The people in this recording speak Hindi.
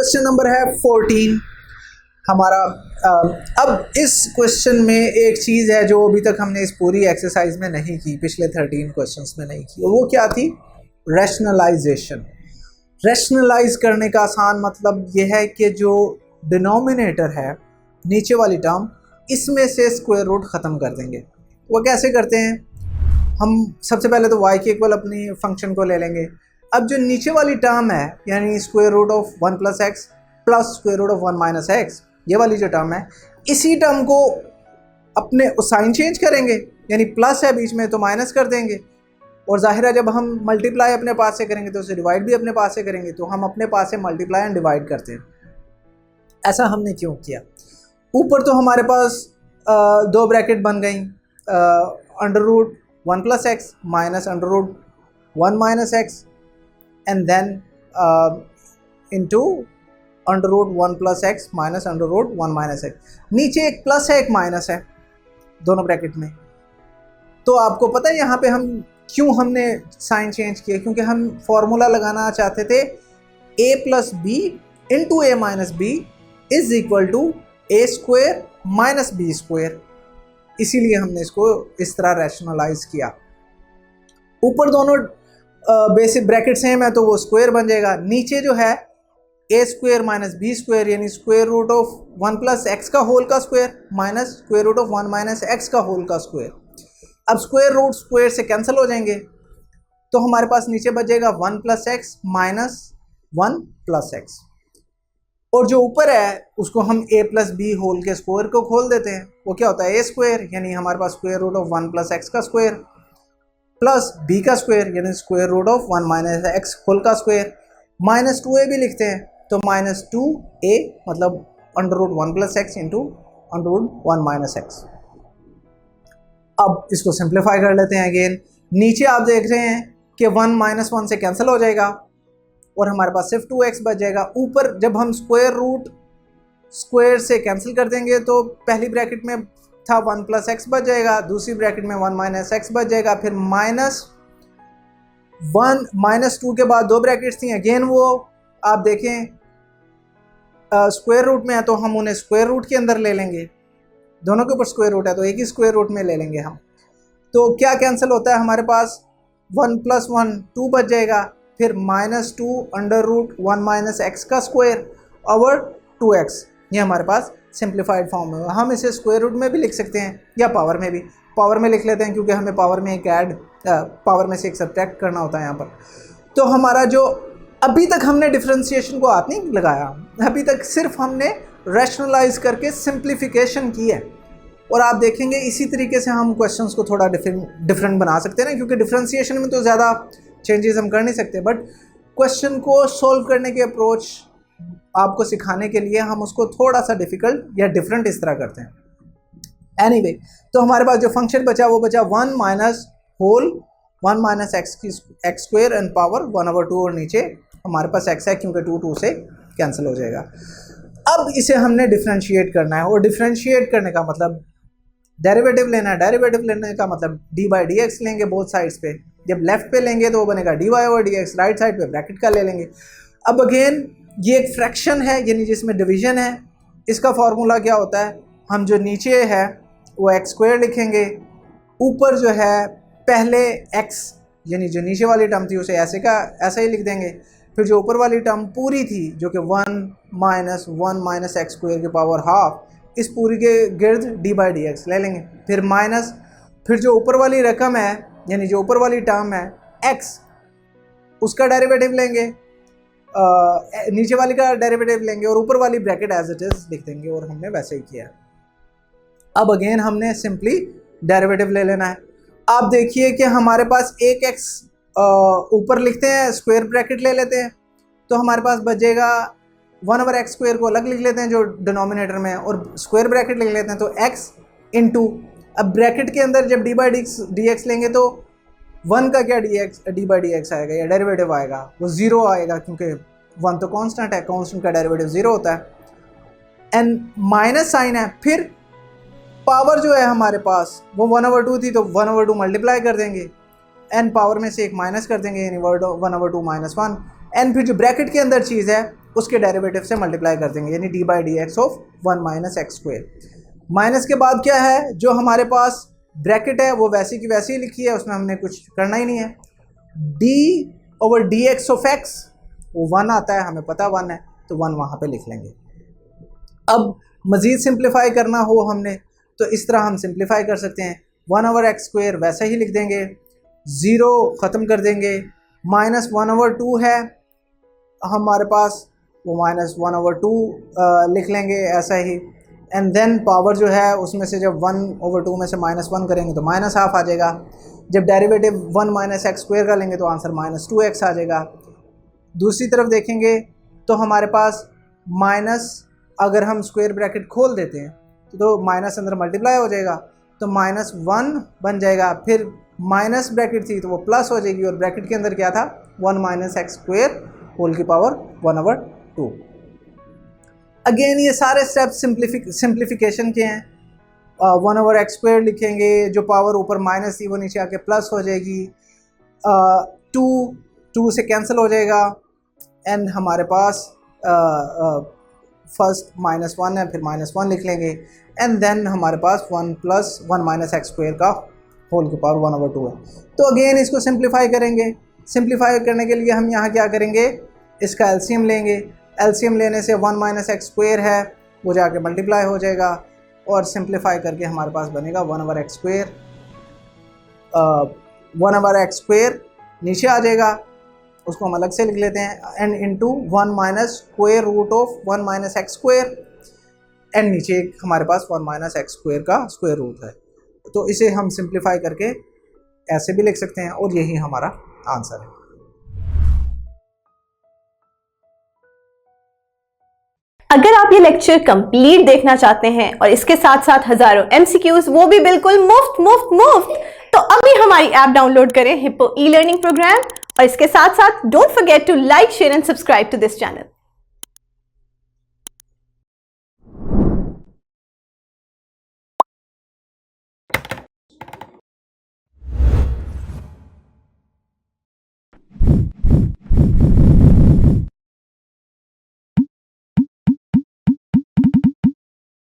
क्वेश्चन नंबर है 14 हमारा। अब इस क्वेश्चन में एक चीज़ है जो अभी तक हमने इस पूरी एक्सरसाइज में नहीं की, पिछले 13 क्वेश्चंस में नहीं की, और वो क्या थी? रैशनलाइजेशन। रैशनलाइज करने का आसान मतलब ये है कि जो डिनोमिनेटर है, नीचे वाली टर्म, इसमें से स्क्वायर रूट ख़त्म कर देंगे। वो कैसे करते हैं? हम सबसे पहले तो y के इक्वल अपनी फंक्शन को ले लेंगे। अब जो नीचे वाली टर्म है, यानी square root of 1 plus x plus square root of 1 minus x, ये वाली जो टर्म है, इसी टर्म को अपने साइन चेंज करेंगे, यानी प्लस है बीच में तो माइनस कर देंगे। और जाहिर है जब हम मल्टीप्लाई अपने पास से करेंगे तो उसे डिवाइड भी अपने पास से करेंगे, तो हम अपने पास से मल्टीप्लाई एंड डिवाइड करते हैं। ऐसा हमने क्यों किया? ऊपर तो हमारे पास दो ब्रैकेट बन गई, under root 1 plus x minus under root 1 minus x and then into under root 1 plus x minus under root 1 minus x. नीचे एक प्लस है एक माइनस है दोनों ब्रैकेट में। तो आपको पता है यहाँ पे हम क्यों हमने साइन चेंज किया? क्योंकि हम फॉर्मूला लगाना चाहते थे a plus b into a minus b is equal to a square minus b square, इसीलिए हमने इसको इस तरह रैशनलाइज किया। ऊपर दोनों बेसिक ब्रैकेट सेम है तो वो स्क्वायर बन जाएगा। नीचे जो है a square minus b square, यानी square root of 1 plus x का होल का square minus square root of 1 minus x का होल का स्क्वायर। अब स्क्वायर रूट स्क्वायर से कैंसिल हो जाएंगे, तो हमारे पास नीचे बचेगा 1 plus x minus 1 plus x, और जो ऊपर है उसको हम a प्लस बी होल के स्क्वायर को खोल देते हैं। वो क्या होता है? a स्क्वायर, यानी हमारे पास square root of 1 plus x का स्क्वायर प्लस b का स्क्वायर, यानी square root of 1 minus x whole का स्क्वायर, माइनस 2a भी लिखते हैं तो माइनस 2a मतलब under root 1 plus x into under root 1 minus x. अब इसको सिंप्लीफाई कर लेते हैं अगेन। नीचे आप देख रहे हैं कि 1 माइनस 1 से कैंसिल हो जाएगा और हमारे पास सिर्फ 2x बच जाएगा। ऊपर जब हम स्क्वायर रूट स्क्वायर से कैंसिल कर देंगे तो पहली ब्रैकेट में था 1 प्लस एक्स बच जाएगा, दूसरी ब्रैकेट में 1 माइनस एक्स बच जाएगा, फिर माइनस 1 माइनस 2 के बाद दो ब्रैकेट्स थी, अगेन वो आप देखें स्क्वायर रूट में है तो हम उन्हें स्क्वायर रूट के अंदर ले लेंगे। दोनों के ऊपर स्क्वायर रूट है तो एक ही स्क्वायर रूट में ले लेंगे हम। तो क्या कैंसिल होता है? हमारे पास 1 प्लस 1 2 बच जाएगा, फिर minus 2 under root 1 minus x का स्क्वायर ओवर 2x। ये हमारे पास सिंप्लीफाइड फॉर्म है। हम इसे स्क्वायर रूट में भी लिख सकते हैं या पावर में भी। पावर में लिख लेते हैं क्योंकि हमें पावर में एक ऐड पावर में से एक सब्ट्रैक्ट करना होता है यहाँ पर। तो हमारा जो अभी तक हमने डिफरेंशिएशन को हाथ नहीं लगाया, अभी तक सिर्फ हमने रैशनलाइज करके सिंप्लीफिकेशन की है। और आप देखेंगे इसी तरीके से हम क्वेश्चंस को थोड़ा डिफरेंट बना सकते हैं ना, क्योंकि डिफरेंशिएशन में तो ज़्यादा चेंजेस हम कर नहीं सकते, बट क्वेश्चन को सॉल्व करने के अप्रोच आपको सिखाने के लिए हम उसको थोड़ा सा डिफ़िकल्ट या डिफरेंट इस तरह करते हैं। एनीवे, तो हमारे पास जो फंक्शन बचा वो बचा 1 minus whole 1 minus x square and power 1/2, और नीचे हमारे पास x है क्योंकि 2 से कैंसिल हो जाएगा। अब इसे हमने डिफ्रेंशिएट करना है, और डिफ्रेंशिएट करने का मतलब डेरिवेटिव लेना है। डेरिवेटिव लेने का मतलब डी बाई डी एक्स लेंगे बोथ साइड्स पे। जब लेफ्ट पे लेंगे तो वो बनेगा d y over d x, right side पे ब्रैकेट का ले लेंगे। अब अगेन ये एक फ्रैक्शन है, यानी जिसमें डिवीजन है। इसका फॉर्मूला क्या होता है? हम जो नीचे है वो एक्स स्क्वायर लिखेंगे, ऊपर जो है पहले x, यानी जो नीचे वाली टर्म थी उसे ऐसे का ऐसा ही लिख देंगे, फिर जो ऊपर वाली टर्म पूरी थी जो कि 1 माइनस एक्स स्क्वायर की पावर हाफ, इस पूरी के गिर्द डी बाई डी एक्स ले लेंगे, फिर माइनस, फिर जो ऊपर वाली रकम है यानी जो ऊपर वाली टर्म है x, उसका डेरिवेटिव लेंगे, नीचे वाली का डेरिवेटिव लेंगे और ऊपर वाली ब्रैकेट एज इट इज लिख देंगे, और हमने वैसे ही किया। अब अगेन हमने सिंपली डेरिवेटिव ले लेना है। आप देखिए कि हमारे पास एक x ऊपर लिखते हैं, स्क्वायर ब्रैकेट ले लेते हैं, तो हमारे पास बचेगा 1/x स्क्वायर को अलग लिख लेते हैं जो डिनोमिनेटर में है, और स्क्वायर ब्रैकेट लिख लेते हैं तो x इंटू, अब ब्रैकेट के अंदर जब डी बाई डी एक्स लेंगे तो 1 का क्या डी बाई डी एक्स आएगा या डेरिवेटिव आएगा, वो 0 आएगा क्योंकि 1 तो कांस्टेंट है, कांस्टेंट का डेरिवेटिव 0 होता है। एंड माइनस साइन है, फिर पावर जो है हमारे पास वो 1/2 थी तो 1/2 मल्टीप्लाई कर देंगे, एन पावर में से एक माइनस कर देंगे, यानी 1/2 -1, एन फिर जो ब्रैकेट के अंदर चीज़ है उसके डेरिवेटिव से मल्टीप्लाई कर देंगे, यानी D by d x of 1 minus x square. Minus के बाद क्या है, जो हमारे पास ब्रैकेट है वो वैसी की वैसी ही लिखी है, उसमें हमने कुछ करना ही नहीं है। D over d x of x वो 1 आता है, हमें पता 1 है, तो 1 वहाँ पे लिख लेंगे। अब मज़ीद सिंप्लीफाई करना हो हमने तो इस तरह हम सिंप्लीफाई कर सकते हैं, 1 ओवर एक्स स्क्वेयर वैसे ही लिख देंगे, 0 ख़त्म कर देंगे, माइनस 1 ओवर 2 है हमारे पास, वो माइनस 1 ओवर 2 लिख लेंगे ऐसा ही। एंड देन पावर जो है उसमें से जब 1 ओवर 2 में से माइनस 1 करेंगे तो माइनस हाफ आ जाएगा। जब डेरिवेटिव 1 माइनस एक्स स्क्वेयर का लेंगे तो आंसर माइनस 2x आ जाएगा। दूसरी तरफ देखेंगे तो हमारे पास माइनस, अगर हम स्क्वायर ब्रैकेट खोल देते हैं तो माइनस अंदर मल्टीप्लाई हो जाएगा, तो माइनस 1 बन जाएगा, फिर माइनस ब्रैकेट थी तो वो प्लस हो जाएगी, और ब्रैकेट के अंदर क्या था 1 माइनस एक्स स्क्वेयर होल की पावर 1 ओवर 2। अगेन ये सारे स्टेप्स सिंप्लीफिकेशन के हैं। 1 ओवर एक्स स्क्वेयर लिखेंगे, जो पावर ऊपर माइनस थी वो नीचे आके प्लस हो जाएगी, 2 से कैंसिल हो जाएगा, एंड हमारे पास फर्स्ट माइनस 1 है, फिर माइनस 1 लिख लेंगे, एंड देन हमारे पास 1 प्लस 1 माइनस एक्स स्क्वेयर का होल की पावर 1 ओवर 2 है। तो अगेन इसको सिंप्लीफाई करेंगे। सिंप्लीफाई करने के लिए हम यहाँ क्या करेंगे, इसका एलसीएम लेंगे। एलसीएम लेने से 1 माइनस एक्स स्क्वेयर है वो जाके मल्टीप्लाई हो जाएगा, और सिंप्लीफाई करके हमारे पास बनेगा 1 over x square. 1 over x square नीचे आ जाएगा, उसको हम अलग से लिख लेते हैं, and into 1 minus square root of 1 minus x square, and नीचे हमारे पास 1 माइनस एक्स स्क्वेयर का स्क्वायर रूट है। तो इसे हम सिंप्लीफाई करके ऐसे भी लिख सकते हैं, और यही हमारा आंसर है। अगर आप ये लेक्चर कंप्लीट देखना चाहते हैं और इसके साथ साथ हजारों एमसीक्यूज, वो भी बिल्कुल मुफ्त मुफ्त मुफ्त, तो अभी हमारी ऐप डाउनलोड करें, हिप्पो ई लर्निंग प्रोग्राम, और इसके साथ साथ don't forget to like, share and subscribe to this channel.